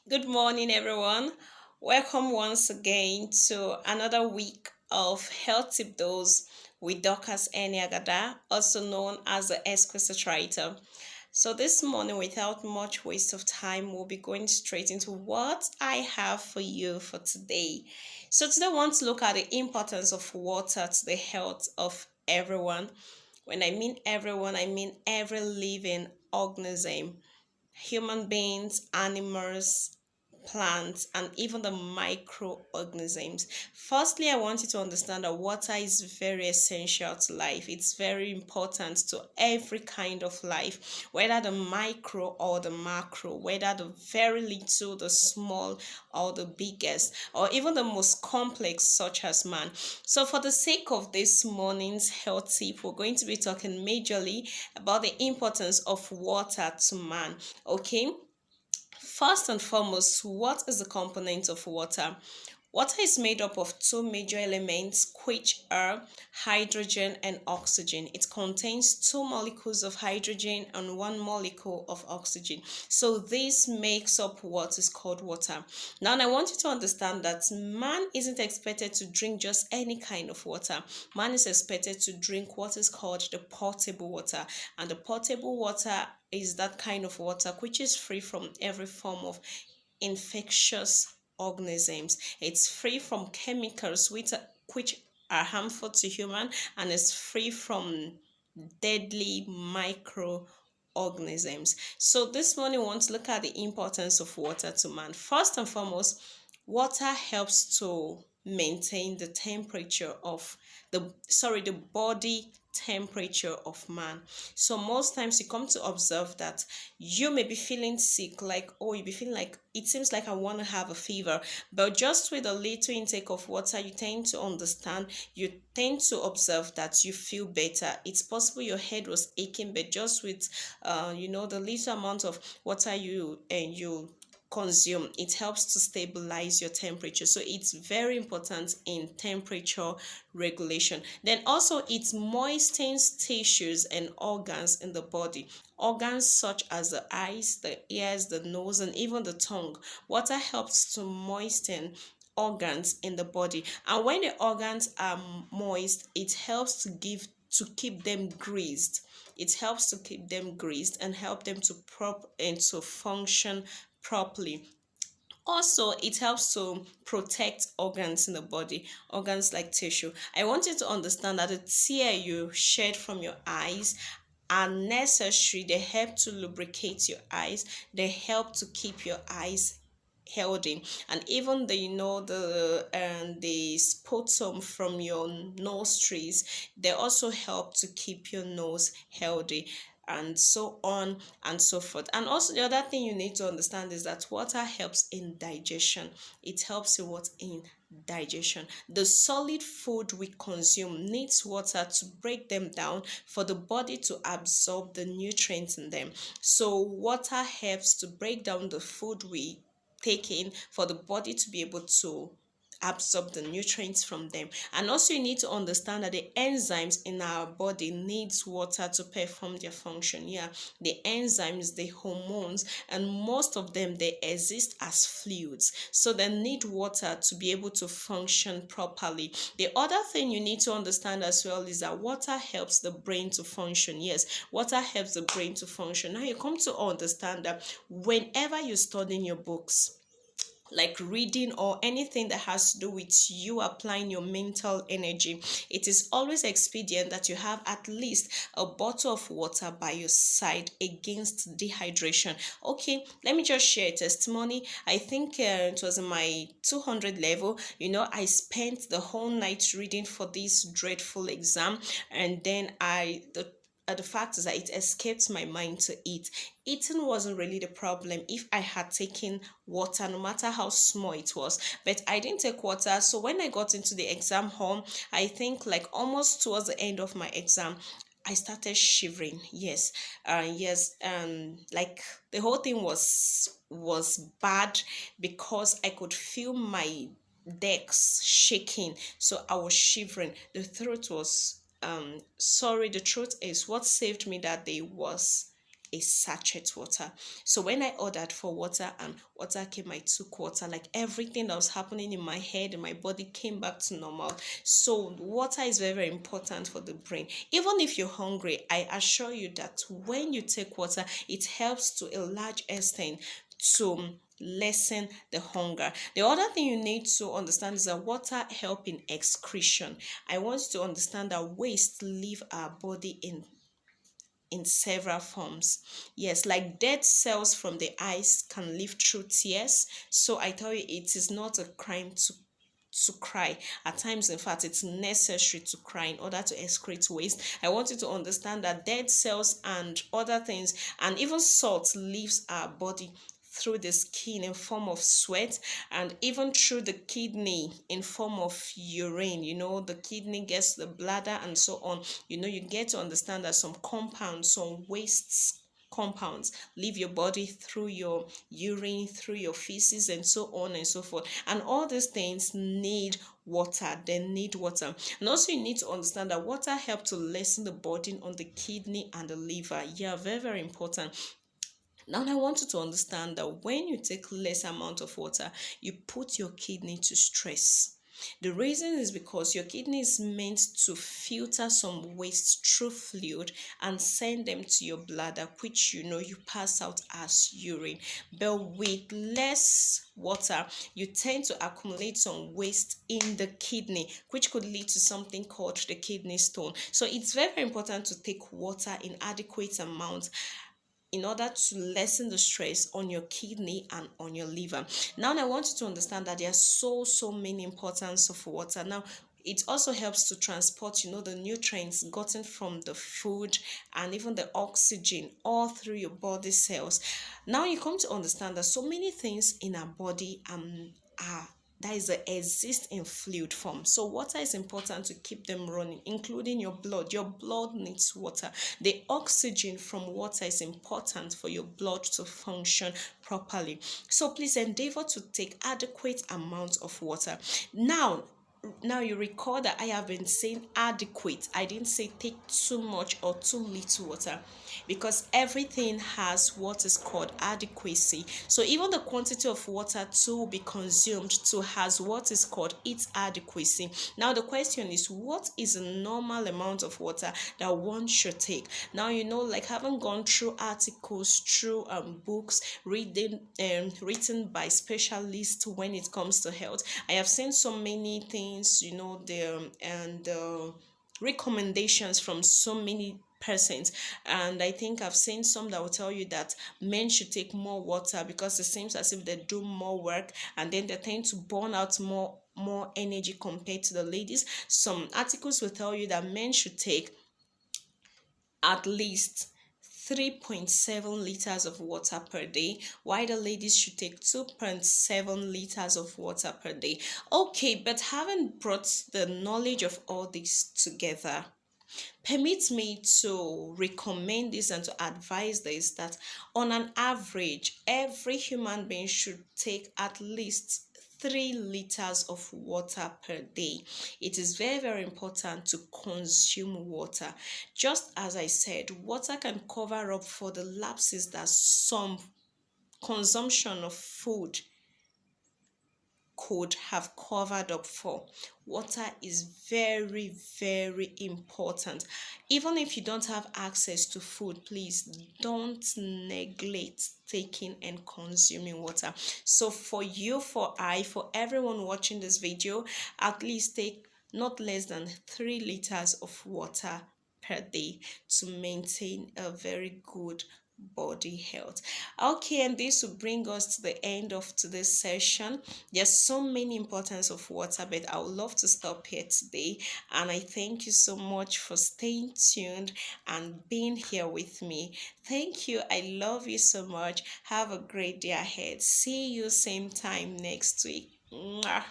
Good morning, everyone. Welcome once again to another week of Health Tip Dose with Dorcas Eniagada, also known as the Exquisite Writer. So, this morning, without much waste of time, we'll be going straight into what I have for you for today. So, today, I want to look at the importance of water to the health of everyone. When I mean everyone, I mean every living organism, human beings, animals, plants, and even the microorganisms. Firstly, I want you to understand that water is very essential to life. It's very important to every kind of life, whether the micro or the macro, whether the very little, the small, or the biggest, or even the most complex, such as man. So, for the sake of this morning's health tip, we're going to be talking majorly about the importance of water to man. Okay, first and foremost, what is the component of water? Water is made up of two major elements, which are hydrogen and oxygen. It contains two molecules of hydrogen and one molecule of oxygen. So this makes up what is called water. Now, I want you to understand that man isn't expected to drink just any kind of water. Man is expected to drink what is called the potable water. And the potable water is that kind of water which is free from every form of infectious organisms. It's free from chemicals which are harmful to human, and it's free from deadly microorganisms. So this morning we want to look at the importance of water to man. First and foremost, water helps to maintain the temperature of the body temperature of man. So most times you come to observe that you may be feeling sick, like, oh, you be feeling like it seems like I want to have a fever, but just with a little intake of water, you tend to observe that you feel better. It's possible your head was aching, but just with the little amount of water you consume, it helps to stabilize your temperature. So it's very important in temperature regulation. Then also it moistens tissues and organs in the body. Organs such as the eyes, the ears, the nose, and even the tongue. Water helps to moisten organs in the body. And when the organs are moist, it helps to keep them greased. It helps to keep them greased and help them to prop and to function properly. Also, it helps to protect organs in the body, organs like tissue. I want you to understand that the tear you shed from your eyes are necessary. They help to lubricate your eyes, they help to keep your eyes healthy. And even the sputum from your nostrils, they also help to keep your nose healthy, and so on and so forth. And also, the other thing you need to understand is that water helps in digestion. It helps in what? In digestion. The solid food we consume needs water to break them down for the body to absorb the nutrients in them. So water helps to break down the food we take in for the body to be able to absorb the nutrients from them. And also you need to understand that the enzymes in our body needs water to perform their function. Yeah, the enzymes, the hormones, and most of them, they exist as fluids, so they need water to be able to function properly. The other thing you need to understand as well is that water helps the brain to function. Yes, water helps the brain to function. Now you come to understand that whenever you study in your books, like reading or anything that has to do with you applying your mental energy, it is always expedient that you have at least a bottle of water by your side against dehydration. Okay, let me just share a testimony. I think it was in my 200 level. I spent the whole night reading for this dreadful exam, and then the fact is that it escaped my mind to eat. Eating wasn't really the problem if I had taken water, no matter how small it was. But I didn't take water. So when I got into the exam hall, I think like almost towards the end of my exam, I started shivering. Yes, yes, like the whole thing was bad because I could feel my decks shaking. So I was shivering. The throat was sorry, the truth is what saved me that day was a sachet water. So when I ordered for water and water came, I took water. Like everything that was happening in my head and my body came back to normal. So water is very, very important for the brain. Even if you're hungry, I assure you that when you take water, it helps to a large extent to lessen the hunger. The other thing you need to understand is that water help in excretion. I want you to understand that waste leave our body in several forms. Yes, like dead cells from the eyes can live through tears. So I tell you, it is not a crime to cry. At times, in fact, it's necessary to cry in order to excrete waste. I want you to understand that dead cells and other things, and even salt, leaves our body through the skin in form of sweat, and even through the kidney in form of urine. The kidney gets the bladder and so on. You get to understand that some compounds, some wastes compounds leave your body through your urine, through your feces, and so on and so forth. And all these things need water. They need water. And also you need to understand that water helps to lessen the burden on the kidney and the liver. Yeah, very, very important. Now I want you to understand that when you take less amount of water, you put your kidney to stress. The reason is because your kidney is meant to filter some waste through fluid and send them to your bladder, which you pass out as urine. But with less water, you tend to accumulate some waste in the kidney, which could lead to something called the kidney stone. So it's very, very important to take water in adequate amounts in order to lessen the stress on your kidney and on your liver. Now I want you to understand that there are so many importance of water. Now it also helps to transport the nutrients gotten from the food and even the oxygen all through your body cells. Now you come to understand that so many things in our body are that is exist in fluid form. So water is important to keep them running, including your blood. Your blood needs water. The oxygen from water is important for your blood to function properly. So please endeavor to take adequate amounts of water. Now you recall that I have been saying adequate. I didn't say take too much or too little water, because everything has what is called adequacy. So even the quantity of water to be consumed to has what is called its adequacy. Now the question is, what is a normal amount of water that one should take? Now like having gone through articles, through books, written by specialists when it comes to health, I have seen so many things, the recommendations from so many persons, and I think I've seen some that will tell you that men should take more water because it seems as if they do more work and then they tend to burn out more energy compared to the ladies. Some articles will tell you that men should take at least 3.7 liters of water per day, while the ladies should take 2.7 liters of water per day. Okay, but having brought the knowledge of all this together, permit me to recommend this and to advise this, that on an average, every human being should take at least 3 liters of water per day. It is very, very important to consume water. Just as I said, water can cover up for the lapses that some consumption of food could have covered up for. Water is very, very important. Even if you don't have access to food, please don't neglect taking and consuming water. So for everyone watching this video, at least take not less than 3 liters of water per day to maintain a very good body health. Okay, and this will bring us to the end of today's session. There's so many importance of water, but I would love to stop here today, and I thank you so much for staying tuned and being here with me. Thank you. I love you so much. Have a great day ahead. See you same time next week. Mwah.